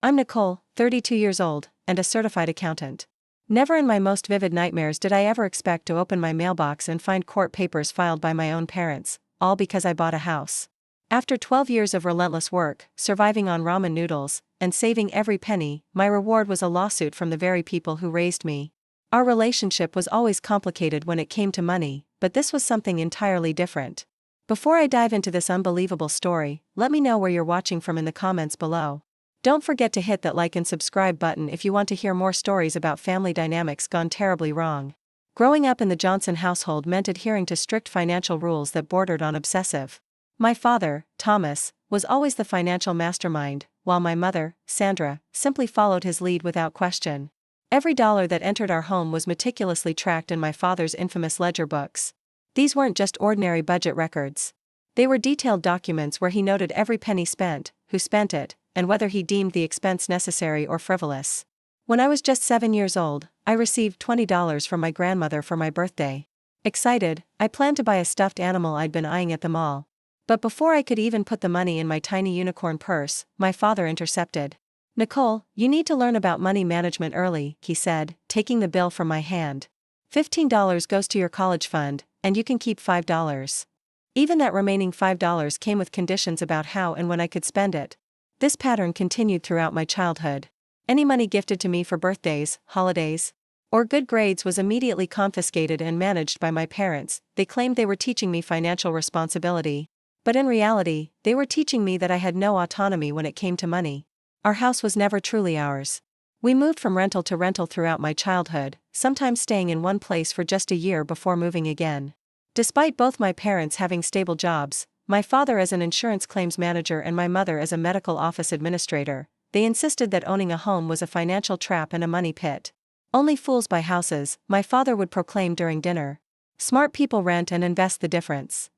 I'm Nicole, 32 years old, and a certified accountant. Never in my most vivid nightmares did I ever expect to open my mailbox and find court papers filed by my own parents, all because I bought a house. After 12 years of relentless work, surviving on ramen noodles, and saving every penny, my reward was a lawsuit from the very people who raised me. Our relationship was always complicated when it came to money, but this was something entirely different. Before I dive into this unbelievable story, let me know where you're watching from in the comments below. Don't forget to hit that like and subscribe button if you want to hear more stories about family dynamics gone terribly wrong. Growing up in the Johnson household meant adhering to strict financial rules that bordered on obsessive. My father, Thomas, was always the financial mastermind, while my mother, Sandra, simply followed his lead without question. Every dollar that entered our home was meticulously tracked in my father's infamous ledger books. These weren't just ordinary budget records. They were detailed documents where he noted every penny spent, who spent it, and whether he deemed the expense necessary or frivolous. When I was just 7 years old, I received $20 from my grandmother for my birthday. Excited, I planned to buy a stuffed animal I'd been eyeing at the mall. But before I could even put the money in my tiny unicorn purse, my father intercepted. "Nicole, you need to learn about money management early," he said, taking the bill from my hand. "$15 goes to your college fund, and you can keep $5. Even that remaining $5 came with conditions about how and when I could spend it. This pattern continued throughout my childhood. Any money gifted to me for birthdays, holidays, or good grades was immediately confiscated and managed by my parents. They claimed they were teaching me financial responsibility. But in reality, they were teaching me that I had no autonomy when it came to money. Our house was never truly ours. We moved from rental to rental throughout my childhood, sometimes staying in one place for just a year before moving again. Despite both my parents having stable jobs, my father as an insurance claims manager and my mother as a medical office administrator, they insisted that owning a home was a financial trap and a money pit. "Only fools buy houses," my father would proclaim during dinner. "Smart people rent and invest the difference."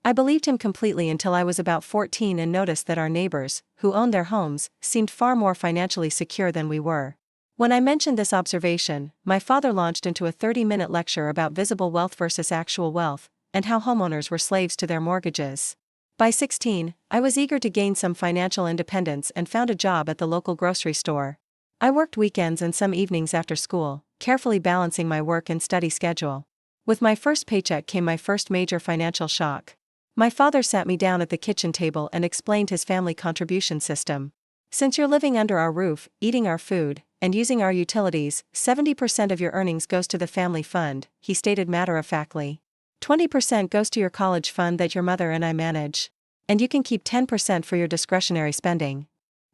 I believed him completely until I was about 14 and noticed that our neighbors, who owned their homes, seemed far more financially secure than we were. When I mentioned this observation, my father launched into a 30-minute lecture about visible wealth versus actual wealth, and how homeowners were slaves to their mortgages. By 16, I was eager to gain some financial independence and found a job at the local grocery store. I worked weekends and some evenings after school, carefully balancing my work and study schedule. With my first paycheck came my first major financial shock. My father sat me down at the kitchen table and explained his family contribution system. "Since you're living under our roof, eating our food, and using our utilities, 70% of your earnings goes to the family fund," he stated matter-of-factly. "20% goes to your college fund that your mother and I manage. And you can keep 10% for your discretionary spending."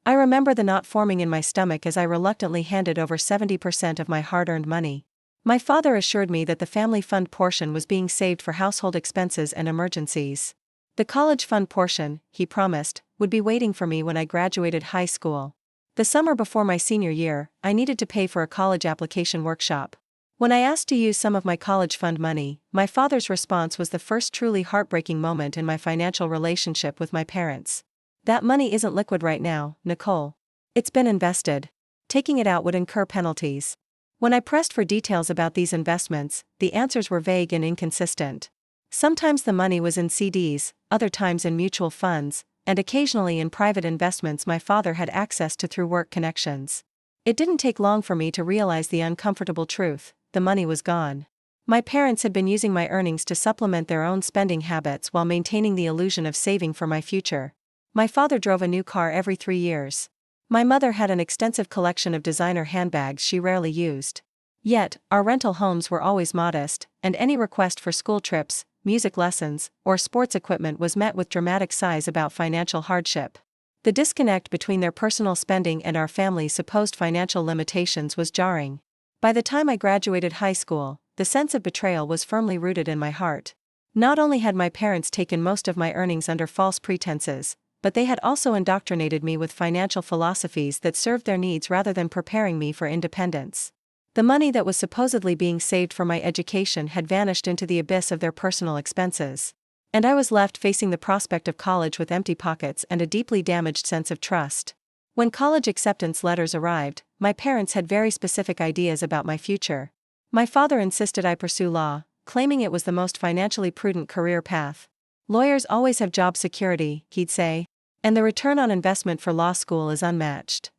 I remember the knot forming in my stomach as I reluctantly handed over 70% of my hard-earned money. My father assured me that the family fund portion was being saved for household expenses and emergencies. The college fund portion, he promised, would be waiting for me when I graduated high school. The summer before my senior year, I needed to pay for a college application workshop. When I asked to use some of my college fund money, my father's response was the first truly heartbreaking moment in my financial relationship with my parents. "That money isn't liquid right now, Nicole. It's been invested. Taking it out would incur penalties." When I pressed for details about these investments, the answers were vague and inconsistent. Sometimes the money was in CDs, other times in mutual funds, and occasionally in private investments my father had access to through work connections. It didn't take long for me to realize the uncomfortable truth: the money was gone. My parents had been using my earnings to supplement their own spending habits while maintaining the illusion of saving for my future. My father drove a new car every 3 years. My mother had an extensive collection of designer handbags she rarely used. Yet, our rental homes were always modest, and any request for school trips, music lessons, or sports equipment was met with dramatic sighs about financial hardship. The disconnect between their personal spending and our family's supposed financial limitations was jarring. By the time I graduated high school, the sense of betrayal was firmly rooted in my heart. Not only had my parents taken most of my earnings under false pretenses, but they had also indoctrinated me with financial philosophies that served their needs rather than preparing me for independence. The money that was supposedly being saved for my education had vanished into the abyss of their personal expenses. And I was left facing the prospect of college with empty pockets and a deeply damaged sense of trust. When college acceptance letters arrived, my parents had very specific ideas about my future. My father insisted I pursue law, claiming it was the most financially prudent career path. "Lawyers always have job security," he'd say, "and the return on investment for law school is unmatched."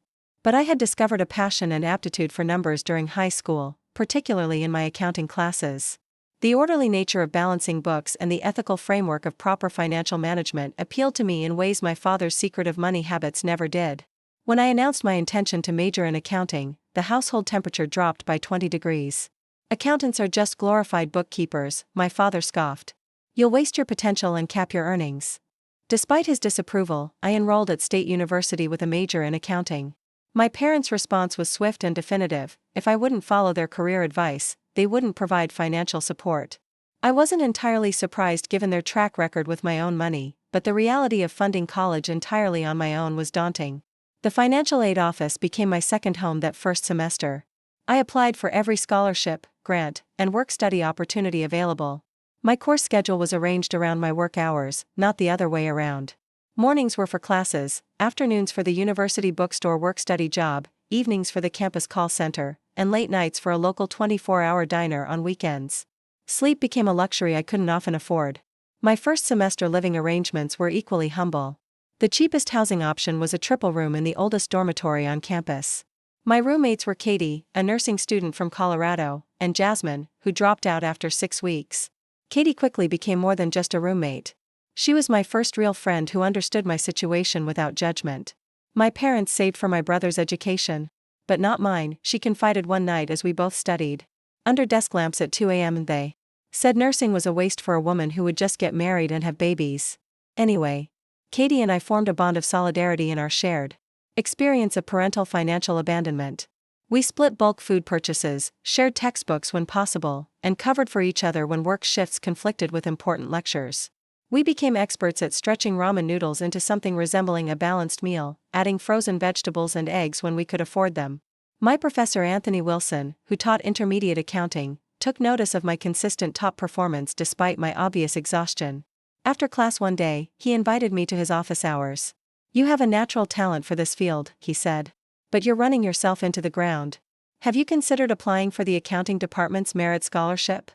But I had discovered a passion and aptitude for numbers during high school, particularly in my accounting classes. The orderly nature of balancing books and the ethical framework of proper financial management appealed to me in ways my father's secretive money habits never did. When I announced my intention to major in accounting, the household temperature dropped by 20 degrees. Accountants are just glorified bookkeepers, my father scoffed. You'll waste your potential and cap your earnings. Despite his disapproval, I enrolled at State University with a major in accounting. My parents' response was swift and definitive: if I wouldn't follow their career advice, they wouldn't provide financial support. I wasn't entirely surprised given their track record with my own money, but the reality of funding college entirely on my own was daunting. The financial aid office became my second home that first semester. I applied for every scholarship, grant, and work-study opportunity available. My course schedule was arranged around my work hours, not the other way around. Mornings were for classes, afternoons for the university bookstore work-study job, evenings for the campus call center, and late nights for a local 24-hour diner on weekends. Sleep became a luxury I couldn't often afford. My first semester living arrangements were equally humble. The cheapest housing option was a triple room in the oldest dormitory on campus. My roommates were Katie, a nursing student from Colorado, and Jasmine, who dropped out after 6 weeks. Katie quickly became more than just a roommate. She was my first real friend who understood my situation without judgment. My parents saved for my brother's education. But not mine, she confided one night as we both studied under desk lamps at 2 a.m. and they said nursing was a waste for a woman who would just get married and have babies. Anyway, Katie and I formed a bond of solidarity in our shared experience of parental financial abandonment. We split bulk food purchases, shared textbooks when possible, and covered for each other when work shifts conflicted with important lectures. We became experts at stretching ramen noodles into something resembling a balanced meal, adding frozen vegetables and eggs when we could afford them. My professor Anthony Wilson, who taught intermediate accounting, took notice of my consistent top performance despite my obvious exhaustion. After class one day, he invited me to his office hours. "You have a natural talent for this field," he said. "But you're running yourself into the ground. Have you considered applying for the accounting department's merit scholarship?"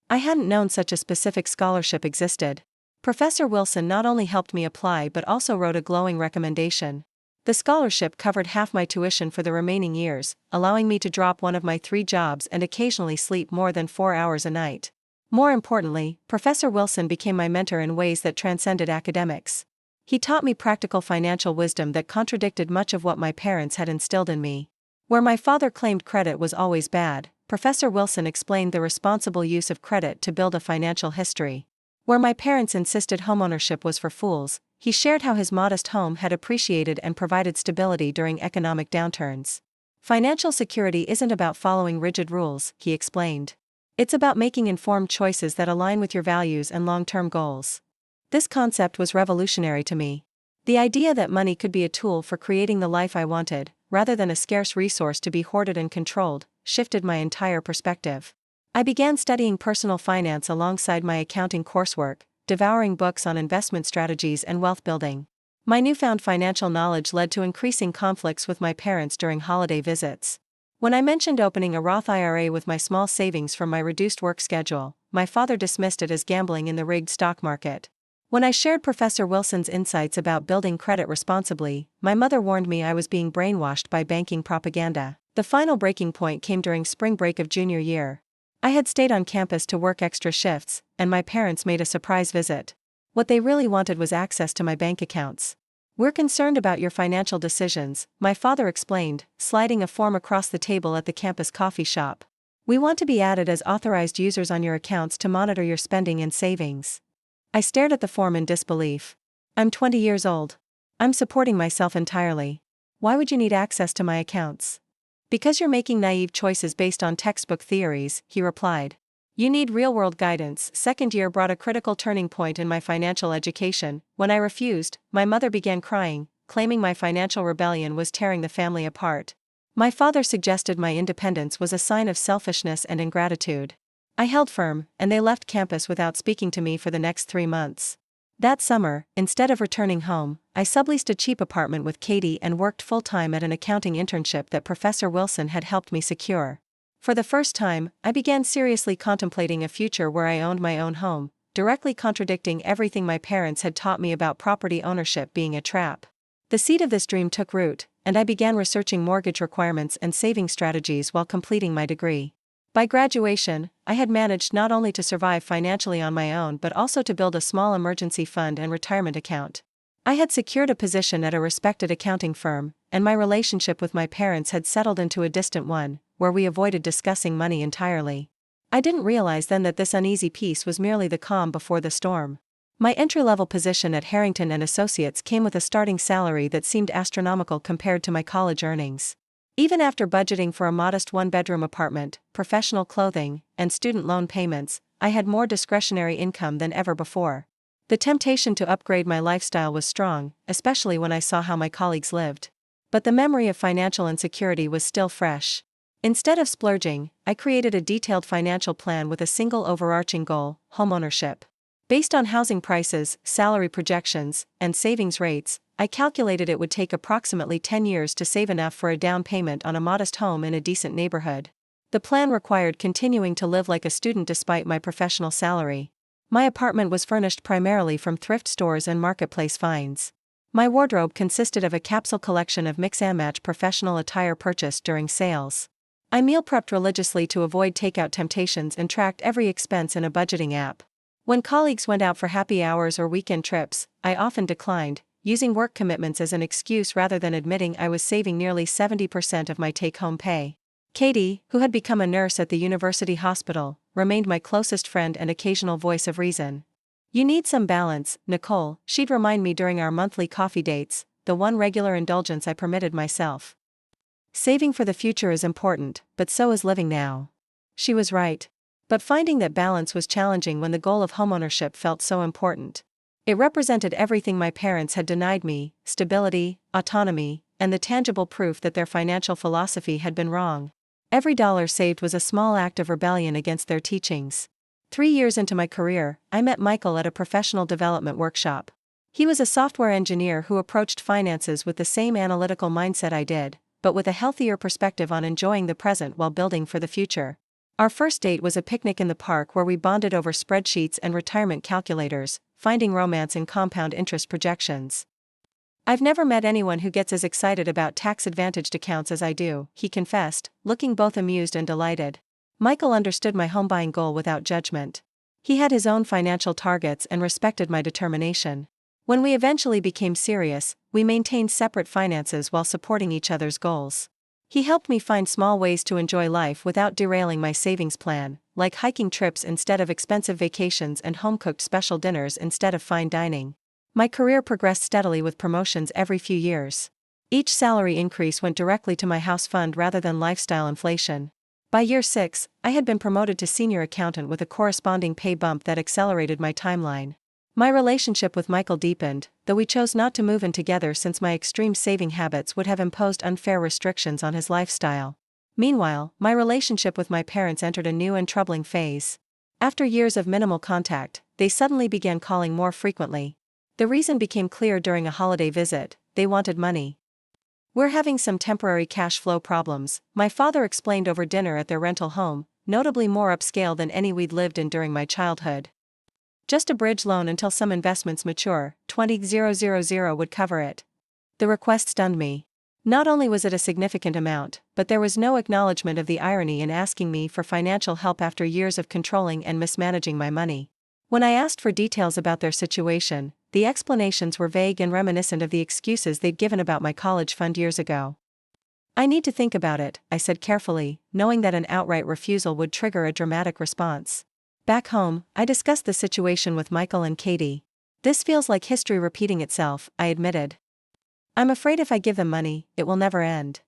I hadn't known such a specific scholarship existed. Professor Wilson not only helped me apply but also wrote a glowing recommendation. The scholarship covered half my tuition for the remaining years, allowing me to drop one of my 3 jobs and occasionally sleep more than 4 hours a night. More importantly, Professor Wilson became my mentor in ways that transcended academics. He taught me practical financial wisdom that contradicted much of what my parents had instilled in me. Where my father claimed credit was always bad, Professor Wilson explained the responsible use of credit to build a financial history. Where my parents insisted homeownership was for fools, he shared how his modest home had appreciated and provided stability during economic downturns. Financial security isn't about following rigid rules, he explained. It's about making informed choices that align with your values and long-term goals. This concept was revolutionary to me. The idea that money could be a tool for creating the life I wanted, rather than a scarce resource to be hoarded and controlled, shifted my entire perspective. I began studying personal finance alongside my accounting coursework, devouring books on investment strategies and wealth building. My newfound financial knowledge led to increasing conflicts with my parents during holiday visits. When I mentioned opening a Roth IRA with my small savings from my reduced work schedule, my father dismissed it as gambling in the rigged stock market. When I shared Professor Wilson's insights about building credit responsibly, my mother warned me I was being brainwashed by banking propaganda. The final breaking point came during spring break of junior year. I had stayed on campus to work extra shifts, and my parents made a surprise visit. What they really wanted was access to my bank accounts. "We're concerned about your financial decisions," my father explained, sliding a form across the table at the campus coffee shop. "We want to be added as authorized users on your accounts to monitor your spending and savings." I stared at the form in disbelief. "I'm 20 years old. I'm supporting myself entirely. Why would you need access to my accounts?" "Because you're making naive choices based on textbook theories," he replied. "You need real-world guidance." Second year brought a critical turning point in my financial education. When I refused, my mother began crying, claiming my financial rebellion was tearing the family apart. My father suggested my independence was a sign of selfishness and ingratitude. I held firm, and they left campus without speaking to me for the next 3 months. That summer, instead of returning home, I subleased a cheap apartment with Katie and worked full-time at an accounting internship that Professor Wilson had helped me secure. For the first time, I began seriously contemplating a future where I owned my own home, directly contradicting everything my parents had taught me about property ownership being a trap. The seed of this dream took root, and I began researching mortgage requirements and saving strategies while completing my degree. By graduation, I had managed not only to survive financially on my own but also to build a small emergency fund and retirement account. I had secured a position at a respected accounting firm, and my relationship with my parents had settled into a distant one, where we avoided discussing money entirely. I didn't realize then that this uneasy peace was merely the calm before the storm. My entry-level position at Harrington and Associates came with a starting salary that seemed astronomical compared to my college earnings. Even after budgeting for a modest one-bedroom apartment, professional clothing, and student loan payments, I had more discretionary income than ever before. The temptation to upgrade my lifestyle was strong, especially when I saw how my colleagues lived. But the memory of financial insecurity was still fresh. Instead of splurging, I created a detailed financial plan with a single overarching goal: homeownership. Based on housing prices, salary projections, and savings rates, I calculated it would take approximately 10 years to save enough for a down payment on a modest home in a decent neighborhood. The plan required continuing to live like a student despite my professional salary. My apartment was furnished primarily from thrift stores and marketplace finds. My wardrobe consisted of a capsule collection of mix-and-match professional attire purchased during sales. I meal prepped religiously to avoid takeout temptations and tracked every expense in a budgeting app. When colleagues went out for happy hours or weekend trips, I often declined, using work commitments as an excuse rather than admitting I was saving nearly 70% of my take-home pay. Katie, who had become a nurse at the university hospital, remained my closest friend and occasional voice of reason. "You need some balance, Nicole," she'd remind me during our monthly coffee dates, the one regular indulgence I permitted myself. "Saving for the future is important, but so is living now." She was right. But finding that balance was challenging when the goal of homeownership felt so important. It represented everything my parents had denied me: stability, autonomy, and the tangible proof that their financial philosophy had been wrong. Every dollar saved was a small act of rebellion against their teachings. 3 years into my career, I met Michael at a professional development workshop. He was a software engineer who approached finances with the same analytical mindset I did, but with a healthier perspective on enjoying the present while building for the future. Our first date was a picnic in the park where we bonded over spreadsheets and retirement calculators, finding romance in compound interest projections. "I've never met anyone who gets as excited about tax-advantaged accounts as I do," he confessed, looking both amused and delighted. Michael understood my home-buying goal without judgment. He had his own financial targets and respected my determination. When we eventually became serious, we maintained separate finances while supporting each other's goals. He helped me find small ways to enjoy life without derailing my savings plan, like hiking trips instead of expensive vacations and home-cooked special dinners instead of fine dining. My career progressed steadily with promotions every few years. Each salary increase went directly to my house fund rather than lifestyle inflation. By year 6, I had been promoted to senior accountant with a corresponding pay bump that accelerated my timeline. My relationship with Michael deepened, though we chose not to move in together since my extreme saving habits would have imposed unfair restrictions on his lifestyle. Meanwhile, my relationship with my parents entered a new and troubling phase. After years of minimal contact, they suddenly began calling more frequently. The reason became clear during a holiday visit: they wanted money. "We're having some temporary cash flow problems," my father explained over dinner at their rental home, notably more upscale than any we'd lived in during my childhood. "Just a bridge loan until some investments mature, $20,000 would cover it." The request stunned me. Not only was it a significant amount, but there was no acknowledgement of the irony in asking me for financial help after years of controlling and mismanaging my money. When I asked for details about their situation, the explanations were vague and reminiscent of the excuses they'd given about my college fund years ago. "I need to think about it," I said carefully, knowing that an outright refusal would trigger a dramatic response. Back home, I discussed the situation with Michael and Katie. "This feels like history repeating itself," I admitted. "I'm afraid if I give them money, it will never end."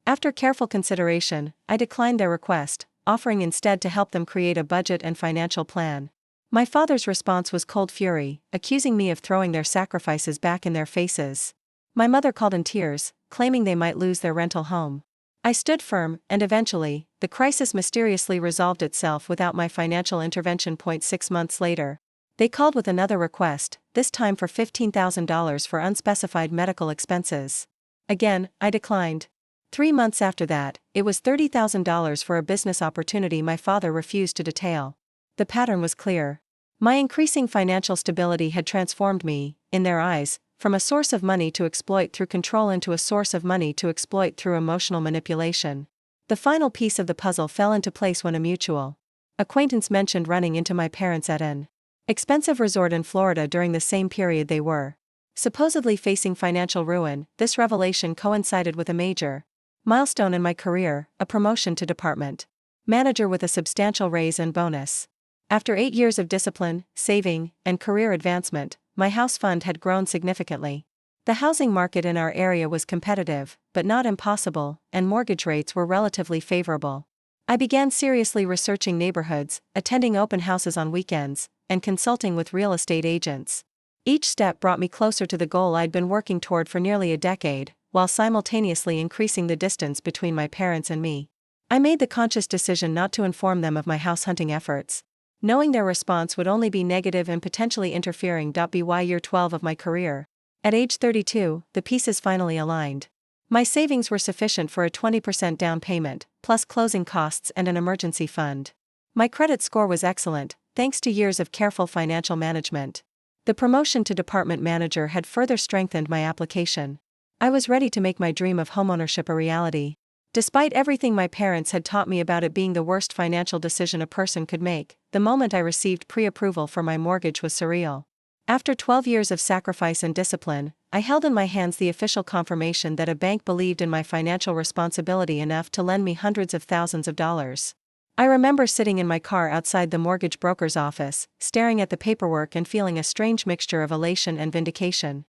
After careful consideration, I declined their request, offering instead to help them create a budget and financial plan. My father's response was cold fury, accusing me of throwing their sacrifices back in their faces. My mother called in tears, claiming they might lose their rental home. I stood firm, and eventually, the crisis mysteriously resolved itself without my financial intervention. 6 months later, they called with another request, this time for $15,000 for unspecified medical expenses. Again, I declined. 3 months after that, it was $30,000 for a business opportunity my father refused to detail. The pattern was clear. My increasing financial stability had transformed me, in their eyes, from a source of money to exploit through control into a source of money to exploit through emotional manipulation. The final piece of the puzzle fell into place when a mutual acquaintance mentioned running into my parents at an expensive resort in Florida during the same period they were supposedly facing financial ruin. This revelation coincided with a major milestone in my career, a promotion to department manager with a substantial raise and bonus. After 8 years of discipline, saving, and career advancement, my house fund had grown significantly. The housing market in our area was competitive, but not impossible, and mortgage rates were relatively favorable. I began seriously researching neighborhoods, attending open houses on weekends, and consulting with real estate agents. Each step brought me closer to the goal I'd been working toward for nearly a decade, while simultaneously increasing the distance between my parents and me. I made the conscious decision not to inform them of my house hunting efforts, knowing their response would only be negative and potentially interfering. By year 12 of my career, at age 32, the pieces finally aligned. My savings were sufficient for a 20% down payment, plus closing costs and an emergency fund. My credit score was excellent, thanks to years of careful financial management. The promotion to department manager had further strengthened my application. I was ready to make my dream of homeownership a reality. Despite everything my parents had taught me about it being the worst financial decision a person could make, the moment I received pre-approval for my mortgage was surreal. After 12 years of sacrifice and discipline, I held in my hands the official confirmation that a bank believed in my financial responsibility enough to lend me hundreds of thousands of dollars. I remember sitting in my car outside the mortgage broker's office, staring at the paperwork and feeling a strange mixture of elation and vindication.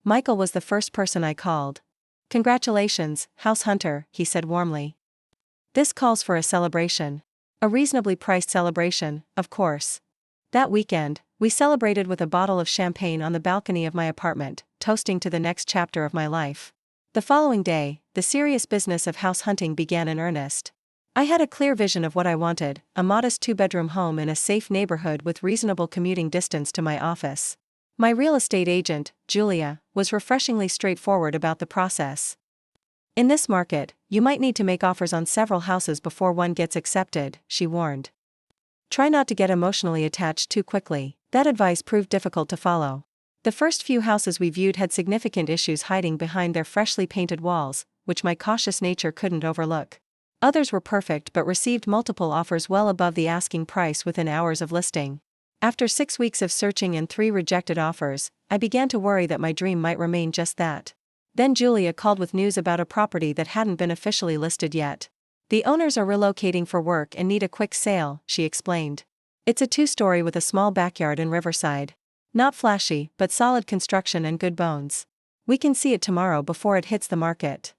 Michael was the first person I called. "Congratulations, house hunter," he said warmly. "This calls for a celebration. A reasonably priced celebration, of course." That weekend, we celebrated with a bottle of champagne on the balcony of my apartment, toasting to the next chapter of my life. The following day, the serious business of house hunting began in earnest. I had a clear vision of what I wanted: a modest 2-bedroom home in a safe neighborhood with reasonable commuting distance to my office. My real estate agent, Julia, was refreshingly straightforward about the process. "In this market, you might need to make offers on several houses before one gets accepted," she warned. "Try not to get emotionally attached too quickly." That advice proved difficult to follow. The first few houses we viewed had significant issues hiding behind their freshly painted walls, which my cautious nature couldn't overlook. Others were perfect but received multiple offers well above the asking price within hours of listing. After 6 weeks of searching and 3 rejected offers, I began to worry that my dream might remain just that. Then Julia called with news about a property that hadn't been officially listed yet. "The owners are relocating for work and need a quick sale," she explained. "It's a 2-story with a small backyard in Riverside. Not flashy, but solid construction and good bones. We can see it tomorrow before it hits the market."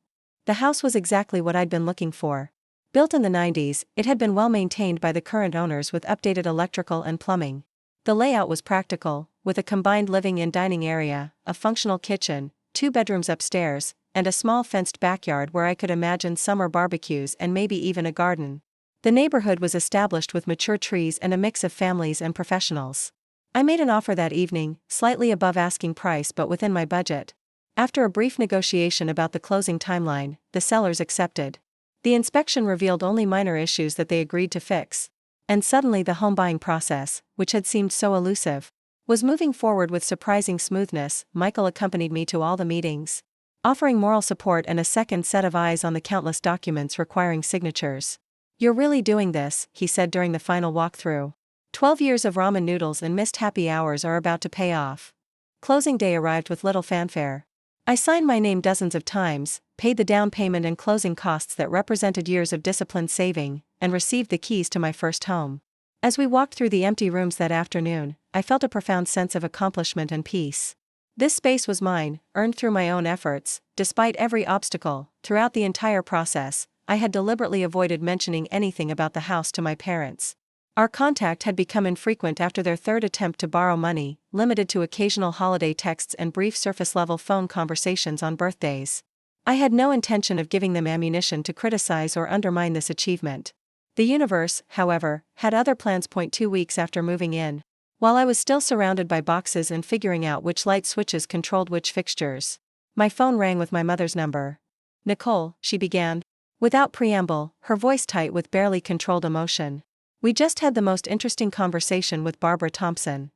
The house was exactly what I'd been looking for. Built in the 90s, it had been well maintained by the current owners with updated electrical and plumbing. The layout was practical, with a combined living and dining area, a functional kitchen, 2 bedrooms upstairs, and a small fenced backyard where I could imagine summer barbecues and maybe even a garden. The neighborhood was established with mature trees and a mix of families and professionals. I made an offer that evening, slightly above asking price but within my budget. After a brief negotiation about the closing timeline, the sellers accepted. The inspection revealed only minor issues that they agreed to fix. And suddenly the home buying process, which had seemed so elusive, was moving forward with surprising smoothness. Michael accompanied me to all the meetings, offering moral support and a second set of eyes on the countless documents requiring signatures. "You're really doing this," he said during the final walkthrough. 12 years of ramen noodles and missed happy hours are about to pay off. Closing day arrived with little fanfare. I signed my name dozens of times, paid the down payment and closing costs that represented years of disciplined saving, and received the keys to my first home. As we walked through the empty rooms that afternoon, I felt a profound sense of accomplishment and peace. This space was mine, earned through my own efforts. Despite every obstacle, throughout the entire process, I had deliberately avoided mentioning anything about the house to my parents. Our contact had become infrequent after their third attempt to borrow money, limited to occasional holiday texts and brief surface-level phone conversations on birthdays. I had no intention of giving them ammunition to criticize or undermine this achievement. The universe, however, had other plans. 2 weeks after moving in, while I was still surrounded by boxes and figuring out which light switches controlled which fixtures, my phone rang with my mother's number. "Nicole," she began, without preamble, her voice tight with barely controlled emotion. "We just had the most interesting conversation with Barbara Thompson."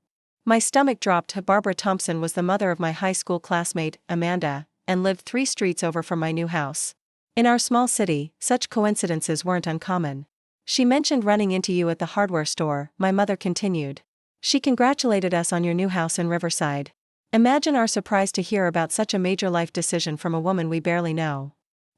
My stomach dropped. Barbara Thompson was the mother of my high school classmate, Amanda, and lived 3 streets over from my new house. In our small city, such coincidences weren't uncommon. She mentioned running into you at the hardware store, my mother continued. She congratulated us on your new house in Riverside. Imagine our surprise to hear about such a major life decision from a woman we barely know.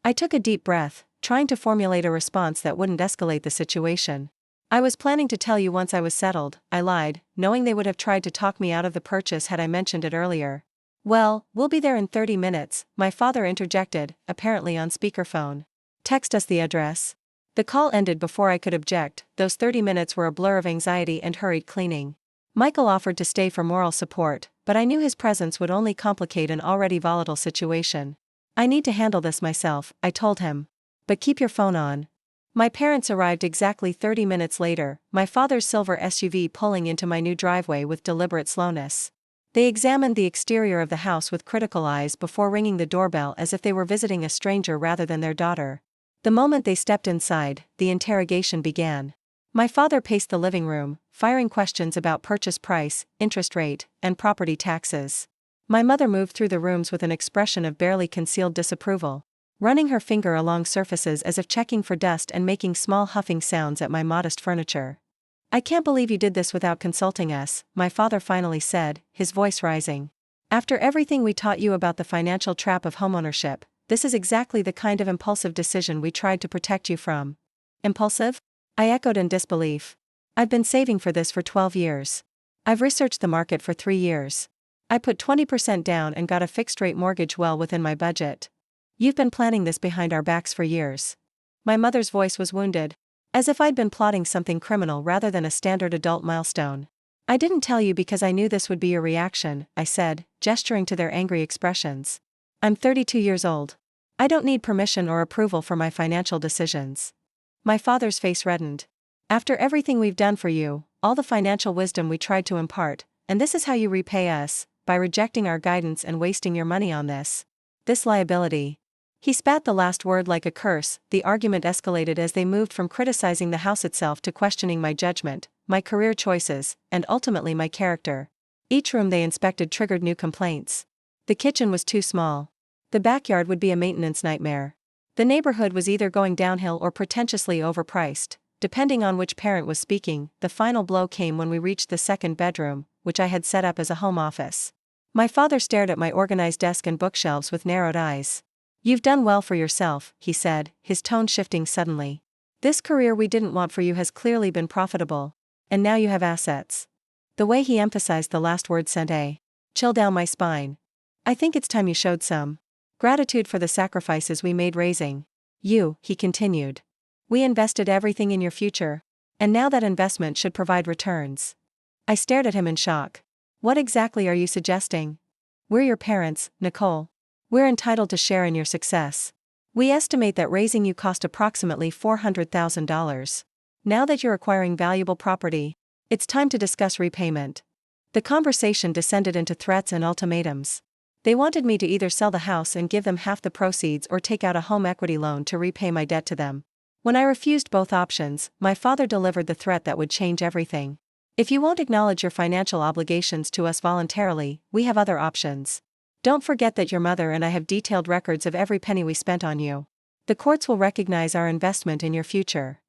I took a deep breath, trying to formulate a response that wouldn't escalate the situation. I was planning to tell you once I was settled, I lied, knowing they would have tried to talk me out of the purchase had I mentioned it earlier. Well, we'll be there in 30 minutes, my father interjected, apparently on speakerphone. Text us the address. The call ended before I could object. Those 30 minutes were a blur of anxiety and hurried cleaning. Michael offered to stay for moral support, but I knew his presence would only complicate an already volatile situation. I need to handle this myself, I told him. But keep your phone on. My parents arrived exactly 30 minutes later, my father's silver SUV pulling into my new driveway with deliberate slowness. They examined the exterior of the house with critical eyes before ringing the doorbell as if they were visiting a stranger rather than their daughter. The moment they stepped inside, the interrogation began. My father paced the living room, firing questions about purchase price, interest rate, and property taxes. My mother moved through the rooms with an expression of barely concealed disapproval, running her finger along surfaces as if checking for dust and making small huffing sounds at my modest furniture. I can't believe you did this without consulting us, my father finally said, his voice rising. After everything we taught you about the financial trap of homeownership, this is exactly the kind of impulsive decision we tried to protect you from. Impulsive? I echoed in disbelief. I've been saving for this for 12 years. I've researched the market for 3 years. I put 20% down and got a fixed-rate mortgage well within my budget. You've been planning this behind our backs for years. My mother's voice was wounded, as if I'd been plotting something criminal rather than a standard adult milestone. I didn't tell you because I knew this would be your reaction, I said, gesturing to their angry expressions. I'm 32 years old. I don't need permission or approval for my financial decisions. My father's face reddened. After everything we've done for you, all the financial wisdom we tried to impart, and this is how you repay us, by rejecting our guidance and wasting your money on this liability. He spat the last word like a curse. The argument escalated as they moved from criticizing the house itself to questioning my judgment, my career choices, and ultimately my character. Each room they inspected triggered new complaints. The kitchen was too small. The backyard would be a maintenance nightmare. The neighborhood was either going downhill or pretentiously overpriced, depending on which parent was speaking. The final blow came when we reached the second bedroom, which I had set up as a home office. My father stared at my organized desk and bookshelves with narrowed eyes. You've done well for yourself, he said, his tone shifting suddenly. This career we didn't want for you has clearly been profitable. And now you have assets. The way he emphasized the last word sent a chill down my spine. I think it's time you showed some gratitude for the sacrifices we made raising you, he continued. We invested everything in your future, and now that investment should provide returns. I stared at him in shock. What exactly are you suggesting? We're your parents, Nicole. We're entitled to share in your success. We estimate that raising you cost approximately $400,000. Now that you're acquiring valuable property, it's time to discuss repayment. The conversation descended into threats and ultimatums. They wanted me to either sell the house and give them half the proceeds or take out a home equity loan to repay my debt to them. When I refused both options, my father delivered the threat that would change everything. If you won't acknowledge your financial obligations to us voluntarily, we have other options. Don't forget that your mother and I have detailed records of every penny we spent on you. The courts will recognize our investment in your future.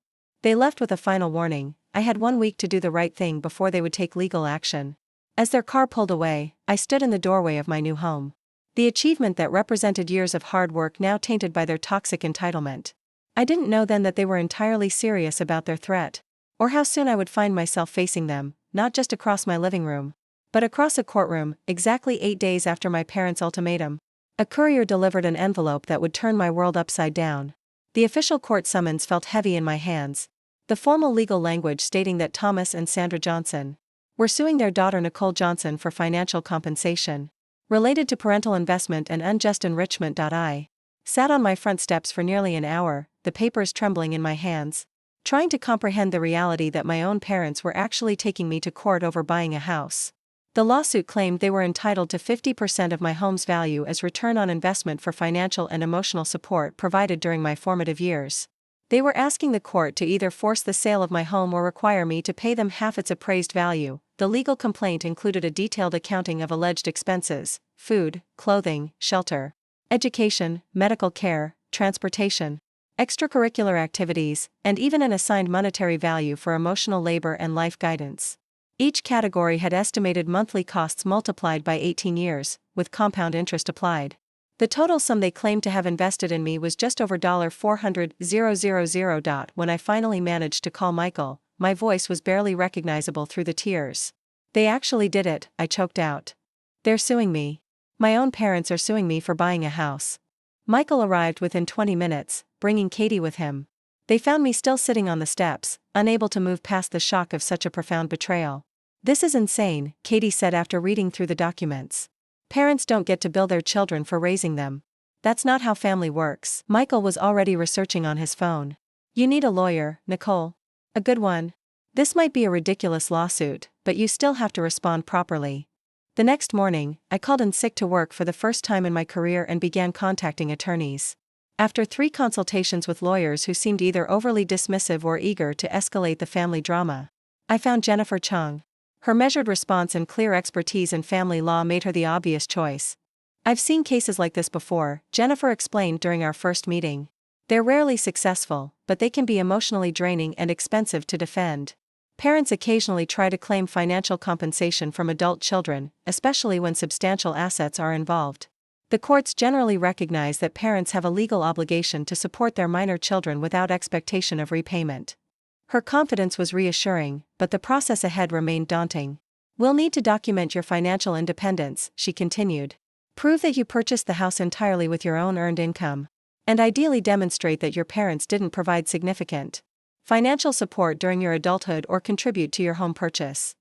They left with a final warning. I had 1 week to do the right thing before they would take legal action. As their car pulled away, I stood in the doorway of my new home. The achievement that represented years of hard work now tainted by their toxic entitlement. I didn't know then that they were entirely serious about their threat, or how soon I would find myself facing them, not just across my living room, but across a courtroom, exactly 8 days after my parents' ultimatum. A courier delivered an envelope that would turn my world upside down. The official court summons felt heavy in my hands. The formal legal language stating that Thomas and Sandra Johnson were suing their daughter Nicole Johnson for financial compensation related to parental investment and unjust enrichment. I sat on my front steps for nearly an hour, the papers trembling in my hands, trying to comprehend the reality that my own parents were actually taking me to court over buying a house. The lawsuit claimed they were entitled to 50% of my home's value as return on investment for financial and emotional support provided during my formative years. They were asking the court to either force the sale of my home or require me to pay them half its appraised value. The legal complaint included a detailed accounting of alleged expenses: food, clothing, shelter, education, medical care, transportation, extracurricular activities, and even an assigned monetary value for emotional labor and life guidance. Each category had estimated monthly costs multiplied by 18 years, with compound interest applied. The total sum they claimed to have invested in me was just over $400,000. When I finally managed to call Michael, my voice was barely recognizable through the tears. "They actually did it," I choked out. "They're suing me. My own parents are suing me for buying a house." Michael arrived within 20 minutes, bringing Katie with him. They found me still sitting on the steps, unable to move past the shock of such a profound betrayal. "This is insane," Katie said after reading through the documents. "Parents don't get to bill their children for raising them. That's not how family works." Michael was already researching on his phone. "You need a lawyer, Nicole. A good one. This might be a ridiculous lawsuit, but you still have to respond properly." The next morning, I called in sick to work for the first time in my career and began contacting attorneys. After 3 consultations with lawyers who seemed either overly dismissive or eager to escalate the family drama, I found Jennifer Chung. Her measured response and clear expertise in family law made her the obvious choice. "I've seen cases like this before," Jennifer explained during our first meeting. "They're rarely successful, but they can be emotionally draining and expensive to defend. Parents occasionally try to claim financial compensation from adult children, especially when substantial assets are involved. The courts generally recognize that parents have a legal obligation to support their minor children without expectation of repayment." Her confidence was reassuring, but the process ahead remained daunting. "We'll need to document your financial independence," she continued. "Prove that you purchased the house entirely with your own earned income. And ideally demonstrate that your parents didn't provide significant financial support during your adulthood or contribute to your home purchase."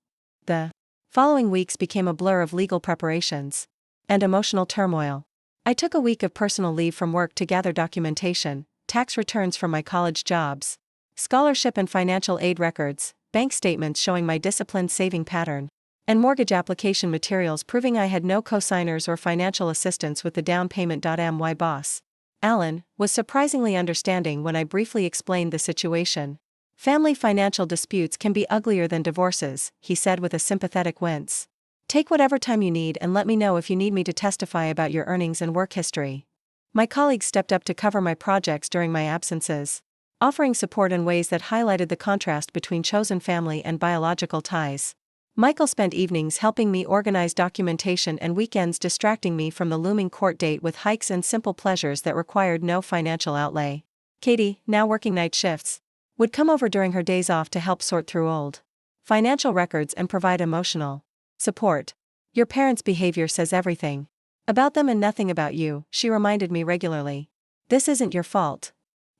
The following weeks became a blur of legal preparations and emotional turmoil. I took a week of personal leave from work to gather documentation: tax returns from my college jobs, scholarship and financial aid records, bank statements showing my disciplined saving pattern, and mortgage application materials proving I had no co-signers or financial assistance with the down payment. My boss, Alan, was surprisingly understanding when I briefly explained the situation. "Family financial disputes can be uglier than divorces," he said with a sympathetic wince. "Take whatever time you need and let me know if you need me to testify about your earnings and work history." My colleagues stepped up to cover my projects during my absences, offering support in ways that highlighted the contrast between chosen family and biological ties. Michael spent evenings helping me organize documentation and weekends distracting me from the looming court date with hikes and simple pleasures that required no financial outlay. Katie, now working night shifts, would come over during her days off to help sort through old financial records and provide emotional support. "Your parents' behavior says everything about them and nothing about you," she reminded me regularly. "This isn't your fault."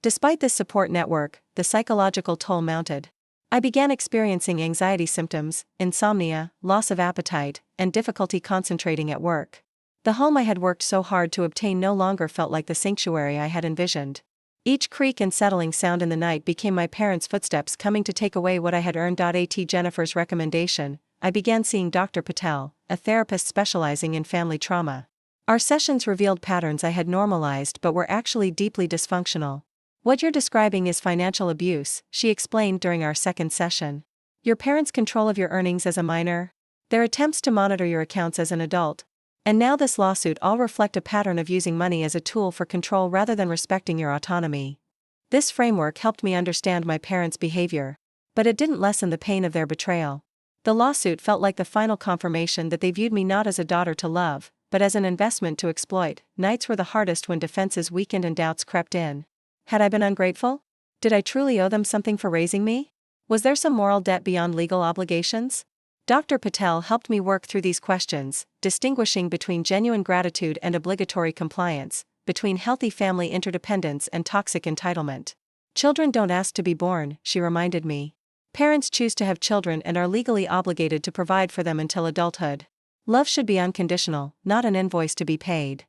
Despite this support network, the psychological toll mounted. I began experiencing anxiety symptoms, insomnia, loss of appetite, and difficulty concentrating at work. The home I had worked so hard to obtain no longer felt like the sanctuary I had envisioned. Each creak and settling sound in the night became my parents' footsteps coming to take away what I had earned. At Jennifer's recommendation, I began seeing Dr. Patel, a therapist specializing in family trauma. Our sessions revealed patterns I had normalized but were actually deeply dysfunctional. "What you're describing is financial abuse," she explained during our second session. "Your parents' control of your earnings as a minor, their attempts to monitor your accounts as an adult, and now this lawsuit all reflect a pattern of using money as a tool for control rather than respecting your autonomy." This framework helped me understand my parents' behavior, but it didn't lessen the pain of their betrayal. The lawsuit felt like the final confirmation that they viewed me not as a daughter to love, but as an investment to exploit. Nights were the hardest when defenses weakened and doubts crept in. Had I been ungrateful? Did I truly owe them something for raising me? Was there some moral debt beyond legal obligations? Dr. Patel helped me work through these questions, distinguishing between genuine gratitude and obligatory compliance, between healthy family interdependence and toxic entitlement. "Children don't ask to be born," she reminded me. "Parents choose to have children and are legally obligated to provide for them until adulthood. Love should be unconditional, not an invoice to be paid."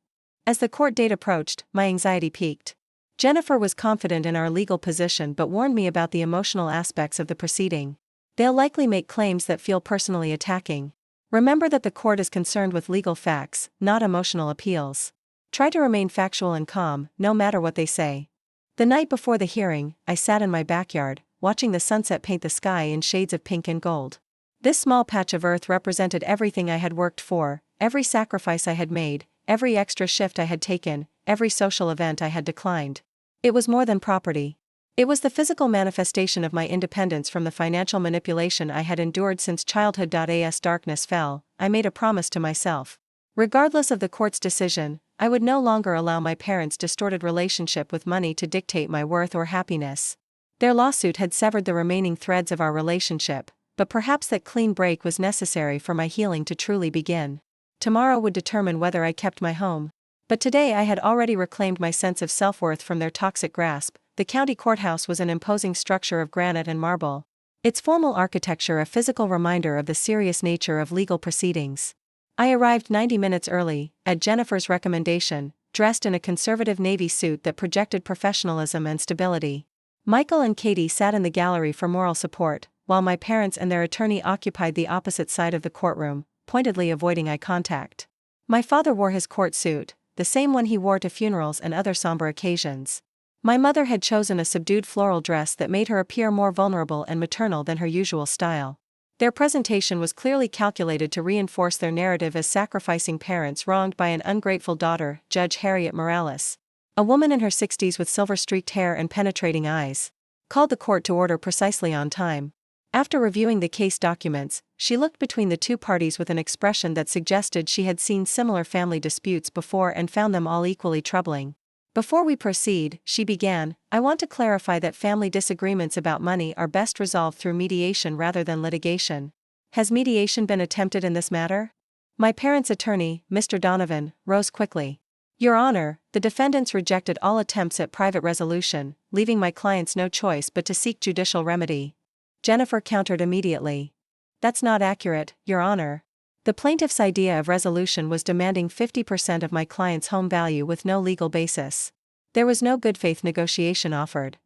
As the court date approached, my anxiety peaked. Jennifer was confident in our legal position but warned me about the emotional aspects of the proceeding. "They'll likely make claims that feel personally attacking. Remember that the court is concerned with legal facts, not emotional appeals. Try to remain factual and calm, no matter what they say." The night before the hearing, I sat in my backyard, watching the sunset paint the sky in shades of pink and gold. This small patch of earth represented everything I had worked for, every sacrifice I had made, every extra shift I had taken, every social event I had declined. It was more than property. It was the physical manifestation of my independence from the financial manipulation I had endured since childhood. As darkness fell, I made a promise to myself. Regardless of the court's decision, I would no longer allow my parents' distorted relationship with money to dictate my worth or happiness. Their lawsuit had severed the remaining threads of our relationship, but perhaps that clean break was necessary for my healing to truly begin. Tomorrow would determine whether I kept my home. But today I had already reclaimed my sense of self-worth from their toxic grasp. The county courthouse was an imposing structure of granite and marble, its formal architecture a physical reminder of the serious nature of legal proceedings. I arrived 90 minutes early, at Jennifer's recommendation, dressed in a conservative navy suit that projected professionalism and stability. Michael and Katie sat in the gallery for moral support, while my parents and their attorney occupied the opposite side of the courtroom, pointedly avoiding eye contact. My father wore his court suit, the same one he wore to funerals and other somber occasions. My mother had chosen a subdued floral dress that made her appear more vulnerable and maternal than her usual style. Their presentation was clearly calculated to reinforce their narrative as sacrificing parents wronged by an ungrateful daughter. Judge Harriet Morales, a woman in her 60s with silver-streaked hair and penetrating eyes, called the court to order precisely on time. After reviewing the case documents, she looked between the two parties with an expression that suggested she had seen similar family disputes before and found them all equally troubling. Before we proceed, she began, I want to clarify that family disagreements about money are best resolved through mediation rather than litigation. Has mediation been attempted in this matter? My parents' attorney, Mr. Donovan, rose quickly. Your Honor, the defendants rejected all attempts at private resolution, leaving my clients no choice but to seek judicial remedy. Jennifer countered immediately. That's not accurate, Your Honor. The plaintiff's idea of resolution was demanding 50% of my client's home value with no legal basis. There was no good faith negotiation offered.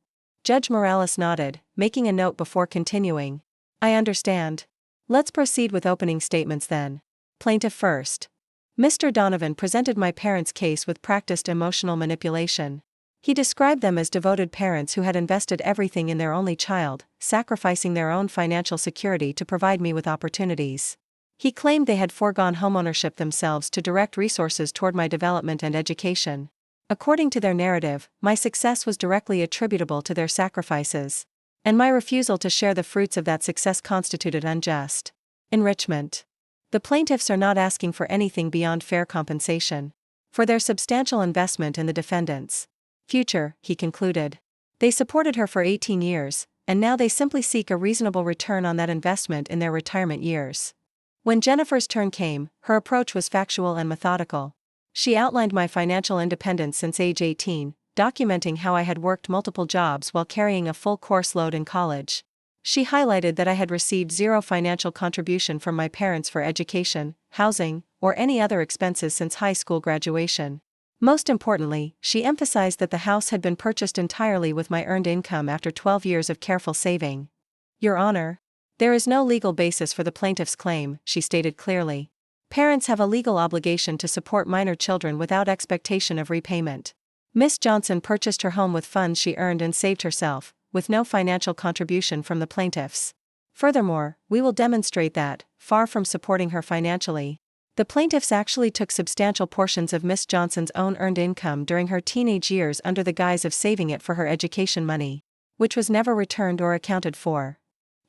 Judge Morales nodded, making a note before continuing. I understand. Let's proceed with opening statements then. Plaintiff first. Mr. Donovan presented my parents' case with practiced emotional manipulation. He described them as devoted parents who had invested everything in their only child, sacrificing their own financial security to provide me with opportunities. He claimed they had foregone homeownership themselves to direct resources toward my development and education. According to their narrative, my success was directly attributable to their sacrifices, and my refusal to share the fruits of that success constituted unjust enrichment. The plaintiffs are not asking for anything beyond fair compensation for their substantial investment in the defendant's future, he concluded. They supported her for 18 years, and now they simply seek a reasonable return on that investment in their retirement years. When Jennifer's turn came, her approach was factual and methodical. She outlined my financial independence since age 18, documenting how I had worked multiple jobs while carrying a full course load in college. She highlighted that I had received zero financial contribution from my parents for education, housing, or any other expenses since high school graduation. Most importantly, she emphasized that the house had been purchased entirely with my earned income after 12 years of careful saving. Your Honor, there is no legal basis for the plaintiff's claim, she stated clearly. Parents have a legal obligation to support minor children without expectation of repayment. Miss Johnson purchased her home with funds she earned and saved herself, with no financial contribution from the plaintiffs. Furthermore, we will demonstrate that, far from supporting her financially, the plaintiffs actually took substantial portions of Miss Johnson's own earned income during her teenage years under the guise of saving it for her education money, which was never returned or accounted for.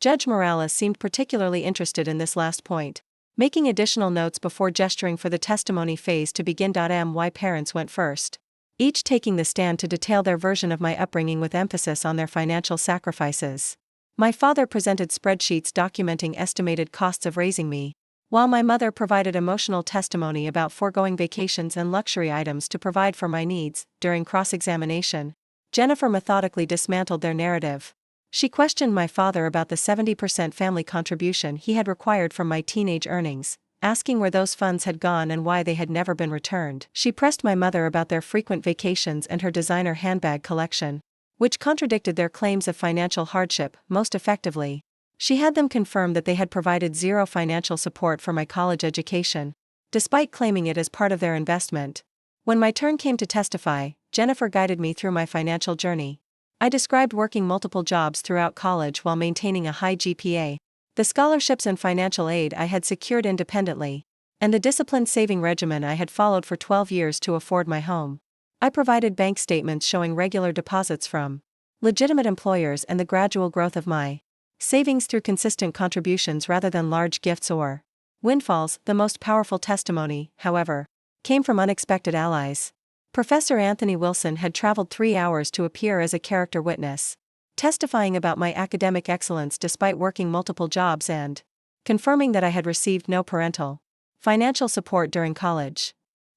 Judge Morales seemed particularly interested in this last point, making additional notes before gesturing for the testimony phase to begin. My parents went first, each taking the stand to detail their version of my upbringing with emphasis on their financial sacrifices. My father presented spreadsheets documenting estimated costs of raising me, while my mother provided emotional testimony about foregoing vacations and luxury items to provide for my needs. During cross-examination, Jennifer methodically dismantled their narrative. She questioned my father about the 70% family contribution he had required from my teenage earnings, asking where those funds had gone and why they had never been returned. She pressed my mother about their frequent vacations and her designer handbag collection, which contradicted their claims of financial hardship. Most effectively, she had them confirm that they had provided zero financial support for my college education, despite claiming it as part of their investment. When my turn came to testify, Jennifer guided me through my financial journey. I described working multiple jobs throughout college while maintaining a high GPA, the scholarships and financial aid I had secured independently, and the disciplined saving regimen I had followed for 12 years to afford my home. I provided bank statements showing regular deposits from legitimate employers and the gradual growth of my savings through consistent contributions rather than large gifts or windfalls. The most powerful testimony, however, came from unexpected allies. Professor Anthony Wilson had traveled 3 hours to appear as a character witness, testifying about my academic excellence despite working multiple jobs and confirming that I had received no parental financial support during college.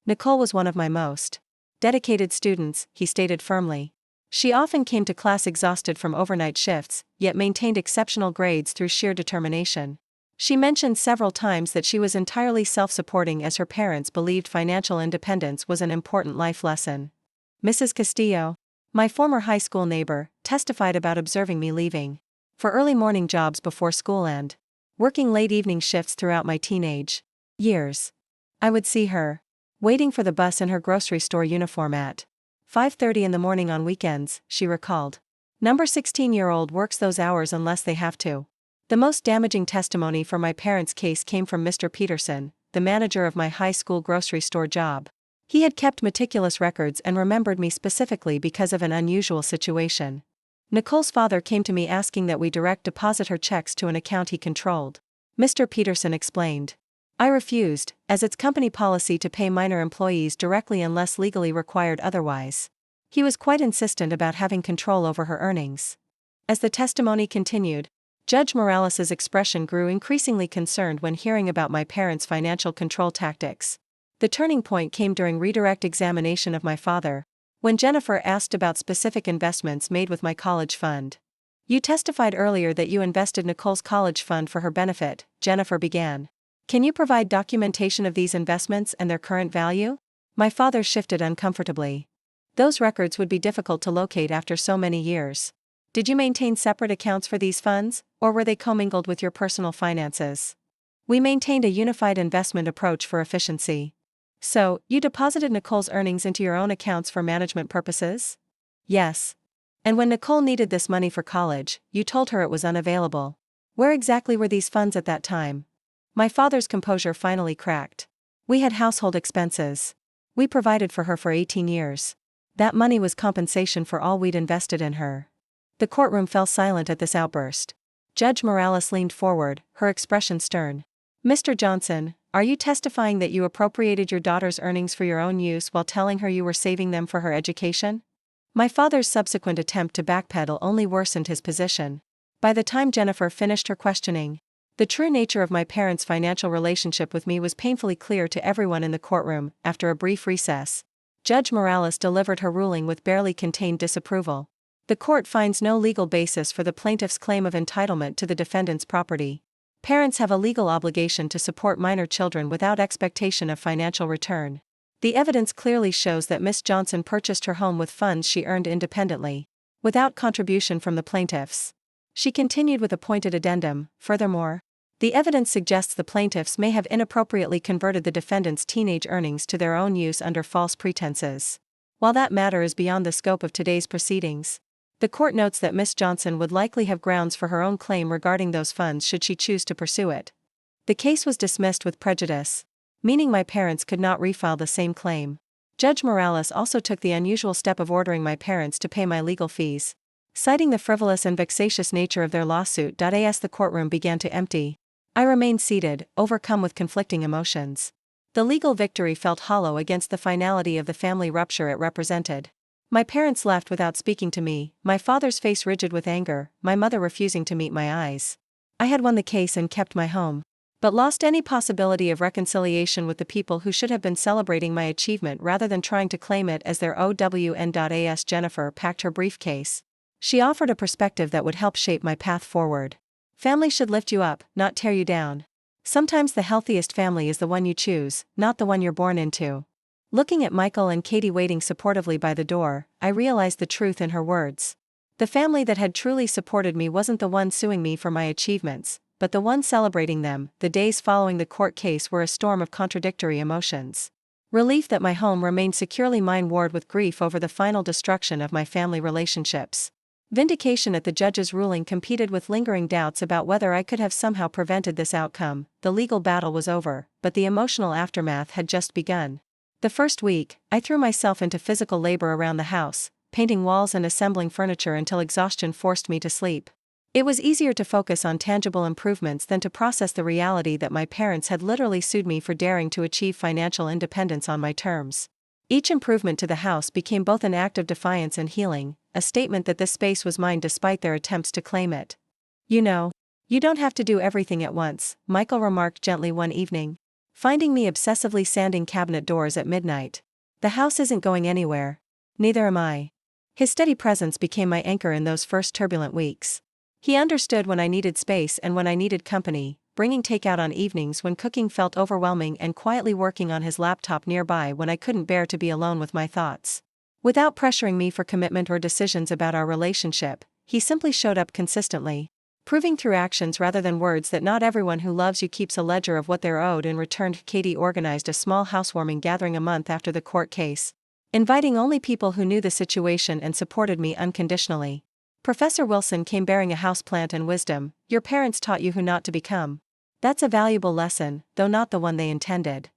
Nicole was one of my most dedicated students, he stated firmly. She often came to class exhausted from overnight shifts, yet maintained exceptional grades through sheer determination. She mentioned several times that she was entirely self-supporting as her parents believed financial independence was an important life lesson. Mrs. Castillo, my former high school neighbor, testified about observing me leaving for early morning jobs before school and working late evening shifts throughout my teenage years. I would see her waiting for the bus in her grocery store uniform at 5:30 in the morning on weekends, she recalled. Number 16-year-old works those hours unless they have to. The most damaging testimony for my parents' case came from Mr. Peterson, the manager of my high school grocery store job. He had kept meticulous records and remembered me specifically because of an unusual situation. Nicole's father came to me asking that we direct deposit her checks to an account he controlled. Mr. Peterson explained. I refused, as it's company policy to pay minor employees directly unless legally required otherwise. He was quite insistent about having control over her earnings. As the testimony continued, Judge Morales's expression grew increasingly concerned when hearing about my parents' financial control tactics. The turning point came during redirect examination of my father, when Jennifer asked about specific investments made with my college fund. You testified earlier that you invested Nicole's college fund for her benefit, Jennifer began. Can you provide documentation of these investments and their current value? My father shifted uncomfortably. Those records would be difficult to locate after so many years. Did you maintain separate accounts for these funds, or were they commingled with your personal finances? We maintained a unified investment approach for efficiency. So, you deposited Nicole's earnings into your own accounts for management purposes? Yes. And when Nicole needed this money for college, you told her it was unavailable. Where exactly were these funds at that time? My father's composure finally cracked. We had household expenses. We provided for her for 18 years. That money was compensation for all we'd invested in her. The courtroom fell silent at this outburst. Judge Morales leaned forward, her expression stern. Mr. Johnson, are you testifying that you appropriated your daughter's earnings for your own use while telling her you were saving them for her education? My father's subsequent attempt to backpedal only worsened his position. By the time Jennifer finished her questioning, the true nature of my parents' financial relationship with me was painfully clear to everyone in the courtroom. After a brief recess, Judge Morales delivered her ruling with barely contained disapproval. The court finds no legal basis for the plaintiff's claim of entitlement to the defendant's property. Parents have a legal obligation to support minor children without expectation of financial return. The evidence clearly shows that Miss Johnson purchased her home with funds she earned independently, without contribution from the plaintiffs. She continued with a pointed addendum. Furthermore, the evidence suggests the plaintiffs may have inappropriately converted the defendant's teenage earnings to their own use under false pretenses. While that matter is beyond the scope of today's proceedings, the court notes that Miss Johnson would likely have grounds for her own claim regarding those funds should she choose to pursue it. The case was dismissed with prejudice, meaning my parents could not refile the same claim. Judge Morales also took the unusual step of ordering my parents to pay my legal fees, citing the frivolous and vexatious nature of their lawsuit. As the courtroom began to empty, I remained seated, overcome with conflicting emotions. The legal victory felt hollow against the finality of the family rupture it represented. My parents left without speaking to me, my father's face rigid with anger, my mother refusing to meet my eyes. I had won the case and kept my home, but lost any possibility of reconciliation with the people who should have been celebrating my achievement rather than trying to claim it as their own. As Jennifer packed her briefcase, she offered a perspective that would help shape my path forward. Family should lift you up, not tear you down. Sometimes the healthiest family is the one you choose, not the one you're born into. Looking at Michael and Katie waiting supportively by the door, I realized the truth in her words. The family that had truly supported me wasn't the one suing me for my achievements, but the one celebrating them. The days following the court case were a storm of contradictory emotions. Relief that my home remained securely mine warred with grief over the final destruction of my family relationships. Vindication at the judge's ruling competed with lingering doubts about whether I could have somehow prevented this outcome. The legal battle was over, but the emotional aftermath had just begun. The first week, I threw myself into physical labor around the house, painting walls and assembling furniture until exhaustion forced me to sleep. It was easier to focus on tangible improvements than to process the reality that my parents had literally sued me for daring to achieve financial independence on my terms. Each improvement to the house became both an act of defiance and healing, a statement that this space was mine despite their attempts to claim it. You know, you don't have to do everything at once, Michael remarked gently one evening, finding me obsessively sanding cabinet doors at midnight. The house isn't going anywhere. Neither am I. His steady presence became my anchor in those first turbulent weeks. He understood when I needed space and when I needed company, bringing takeout on evenings when cooking felt overwhelming and quietly working on his laptop nearby when I couldn't bear to be alone with my thoughts. Without pressuring me for commitment or decisions about our relationship, he simply showed up consistently, proving through actions rather than words that not everyone who loves you keeps a ledger of what they're owed. In return, Katie organized a small housewarming gathering a month after the court case, inviting only people who knew the situation and supported me unconditionally. Professor Wilson came bearing a houseplant and wisdom. Your parents taught you who not to become. That's a valuable lesson, though not the one they intended.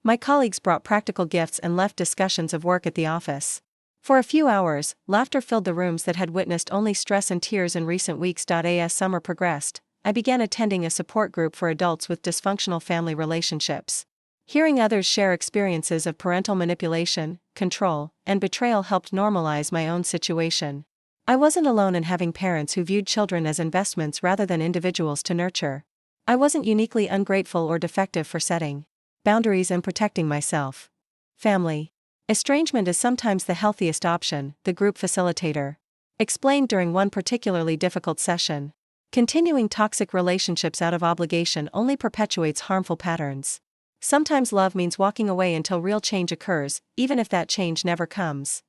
My colleagues brought practical gifts and left discussions of work at the office. For a few hours, laughter filled the rooms that had witnessed only stress and tears in recent weeks. As summer progressed, I began attending a support group for adults with dysfunctional family relationships. Hearing others share experiences of parental manipulation, control, and betrayal helped normalize my own situation. I wasn't alone in having parents who viewed children as investments rather than individuals to nurture. I wasn't uniquely ungrateful or defective for setting boundaries and protecting myself. Family estrangement is sometimes the healthiest option, the group facilitator explained during one particularly difficult session. Continuing toxic relationships out of obligation only perpetuates harmful patterns. Sometimes love means walking away until real change occurs, even if that change never comes.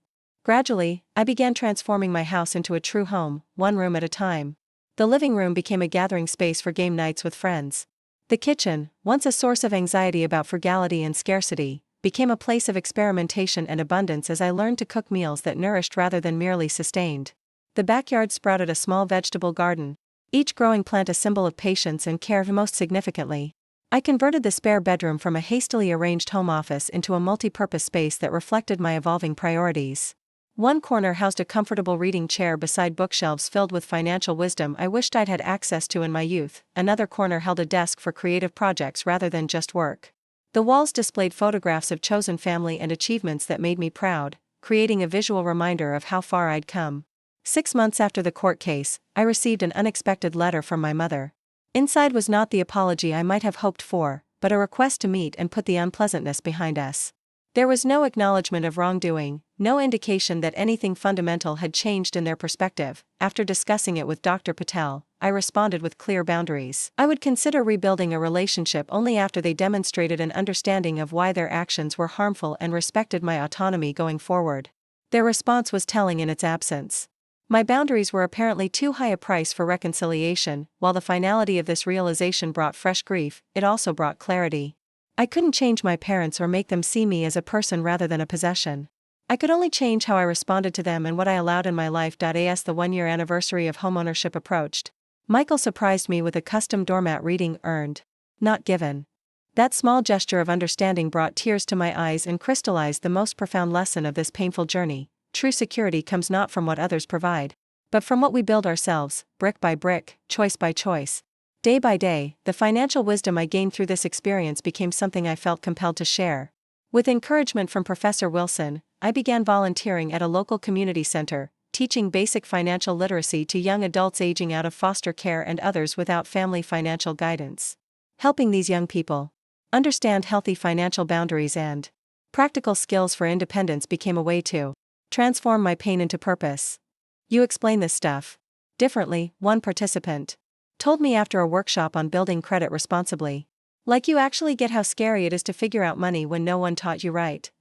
Gradually, I began transforming my house into a true home, one room at a time. The living room became a gathering space for game nights with friends. The kitchen, once a source of anxiety about frugality and scarcity, became a place of experimentation and abundance as I learned to cook meals that nourished rather than merely sustained. The backyard sprouted a small vegetable garden, each growing plant a symbol of patience and care. Most significantly, I converted the spare bedroom from a hastily arranged home office into a multi-purpose space that reflected my evolving priorities. One corner housed a comfortable reading chair beside bookshelves filled with financial wisdom I wished I'd had access to in my youth. Another corner held a desk for creative projects rather than just work. The walls displayed photographs of chosen family and achievements that made me proud, creating a visual reminder of how far I'd come. 6 months after the court case, I received an unexpected letter from my mother. Inside was not the apology I might have hoped for, but a request to meet and put the unpleasantness behind us. There was no acknowledgement of wrongdoing, no indication that anything fundamental had changed in their perspective. After discussing it with Dr. Patel, I responded with clear boundaries. I would consider rebuilding a relationship only after they demonstrated an understanding of why their actions were harmful and respected my autonomy going forward. Their response was telling in its absence. My boundaries were apparently too high a price for reconciliation. While the finality of this realization brought fresh grief, it also brought clarity. I couldn't change my parents or make them see me as a person rather than a possession. I could only change how I responded to them and what I allowed in my life. As the 1-year anniversary of homeownership approached, Michael surprised me with a custom doormat reading, "Earned, not given." That small gesture of understanding brought tears to my eyes and crystallized the most profound lesson of this painful journey. True security comes not from what others provide, but from what we build ourselves, brick by brick, choice by choice. Day by day, the financial wisdom I gained through this experience became something I felt compelled to share. With encouragement from Professor Wilson, I began volunteering at a local community center, teaching basic financial literacy to young adults aging out of foster care and others without family financial guidance. Helping these young people understand healthy financial boundaries and practical skills for independence became a way to transform my pain into purpose. You explain this stuff differently, one participant told me after a workshop on building credit responsibly. Like you actually get how scary it is to figure out money when no one taught you right.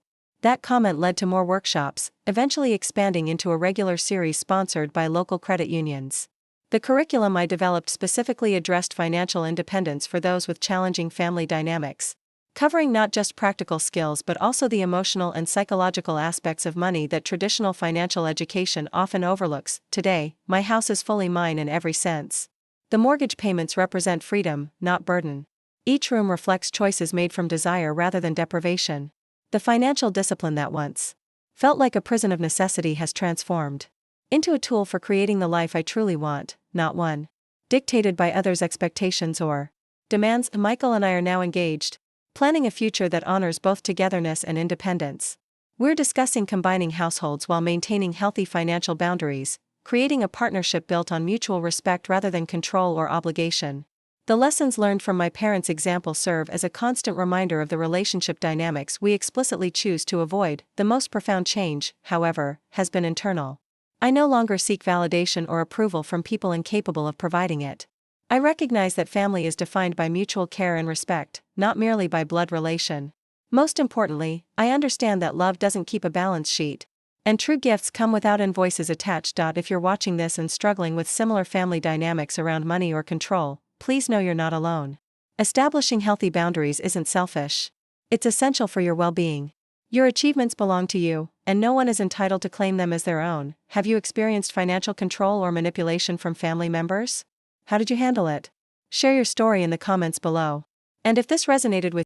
That comment led to more workshops, eventually expanding into a regular series sponsored by local credit unions. The curriculum I developed specifically addressed financial independence for those with challenging family dynamics, covering not just practical skills but also the emotional and psychological aspects of money that traditional financial education often overlooks. Today, my house is fully mine in every sense. The mortgage payments represent freedom, not burden. Each room reflects choices made from desire rather than deprivation. The financial discipline that once felt like a prison of necessity has transformed into a tool for creating the life I truly want, not one dictated by others' expectations or demands. Michael and I are now engaged, planning a future that honors both togetherness and independence. We're discussing combining households while maintaining healthy financial boundaries, creating a partnership built on mutual respect rather than control or obligation. The lessons learned from my parents' example serve as a constant reminder of the relationship dynamics we explicitly choose to avoid. The most profound change, however, has been internal. I no longer seek validation or approval from people incapable of providing it. I recognize that family is defined by mutual care and respect, not merely by blood relation. Most importantly, I understand that love doesn't keep a balance sheet, and true gifts come without invoices attached. If you're watching this and struggling with similar family dynamics around money or control, please know you're not alone. Establishing healthy boundaries isn't selfish. It's essential for your well-being. Your achievements belong to you, and no one is entitled to claim them as their own. Have you experienced financial control or manipulation from family members? How did you handle it? Share your story in the comments below. And if this resonated with